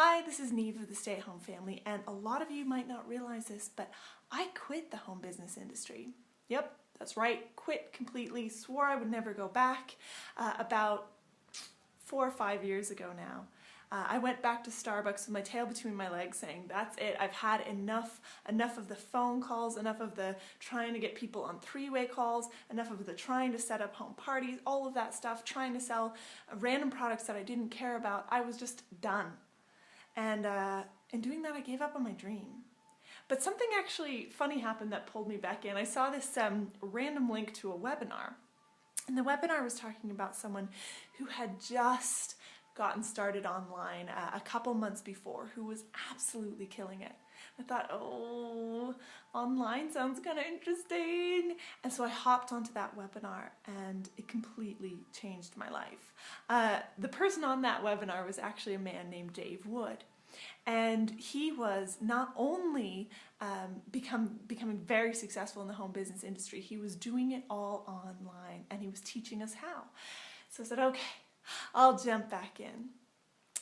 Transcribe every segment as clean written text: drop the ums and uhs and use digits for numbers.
Hi, this is Neve of the Stay at Home Family, and a lot of you might not realize this, but I quit the home business industry. Yep, that's right, quit completely, swore I would never go back about 4 or 5 years ago now. I went back to Starbucks with my tail between my legs saying, that's it, I've had enough of the phone calls, enough of the trying to get people on three-way calls, enough of the trying to set up home parties, all of that stuff, trying to sell random products that I didn't care about. I was just done. And in doing that, I gave up on my dream. But something actually funny happened that pulled me back in. I saw this random link to a webinar. And the webinar was talking about someone who had just gotten started online a couple months before, who was absolutely killing it. I thought, oh, online sounds kind of interesting. And so I hopped onto that webinar and it completely changed my life. The person on that webinar was actually a man named Dave Wood. And he was not only becoming very successful in the home business industry, he was doing it all online and he was teaching us how. So I said, okay, I'll jump back in.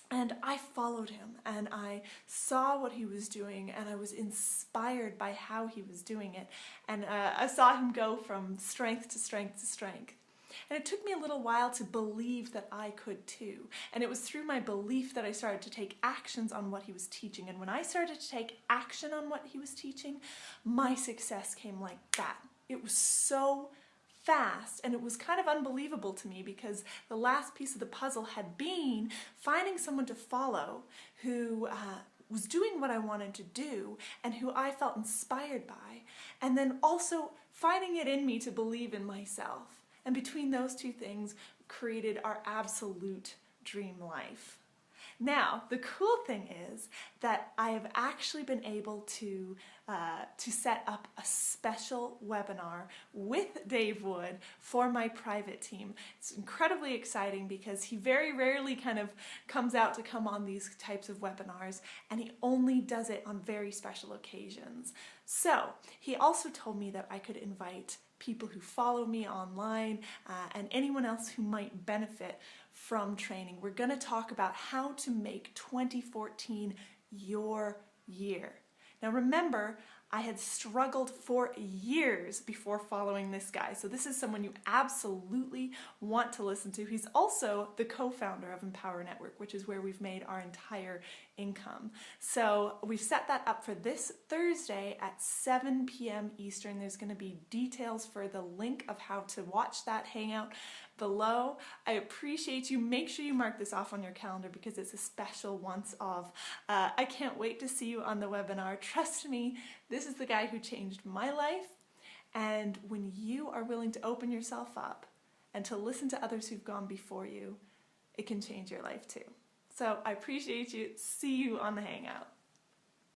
And I followed him and I saw what he was doing and I was inspired by how he was doing it. And I saw him go from strength to strength to strength. And it took me a little while to believe that I could too. And it was through my belief that I started to take actions on what he was teaching. And when I started to take action on what he was teaching, my success came like that. It was so fast, and it was kind of unbelievable to me because the last piece of the puzzle had been finding someone to follow who was doing what I wanted to do and who I felt inspired by, and then also finding it in me to believe in myself. And between those two things created our absolute dream life. Now, the cool thing is that I have actually been able to set up a special webinar with Dave Wood for my private team. It's incredibly exciting because he very rarely kind of comes out to come on these types of webinars, and he only does it on very special occasions. So he also told me that I could invite people who follow me online and anyone else who might benefit from training. We're going to talk about how to make 2014 your year. Now remember, I had struggled for years before following this guy, so this is someone you absolutely want to listen to. He's also the co-founder of Empower Network, which is where we've made our entire income. So we've set that up for this Thursday at 7 p.m. Eastern. There's going to be details for the link of how to watch that hangout below. I appreciate you. Make sure you mark this off on your calendar because it's a special once off. I can't wait to see you on the webinar. Trust me, this is the guy who changed my life. And when you are willing to open yourself up and to listen to others who've gone before you, it can change your life too. So I appreciate you. See you on the hangout.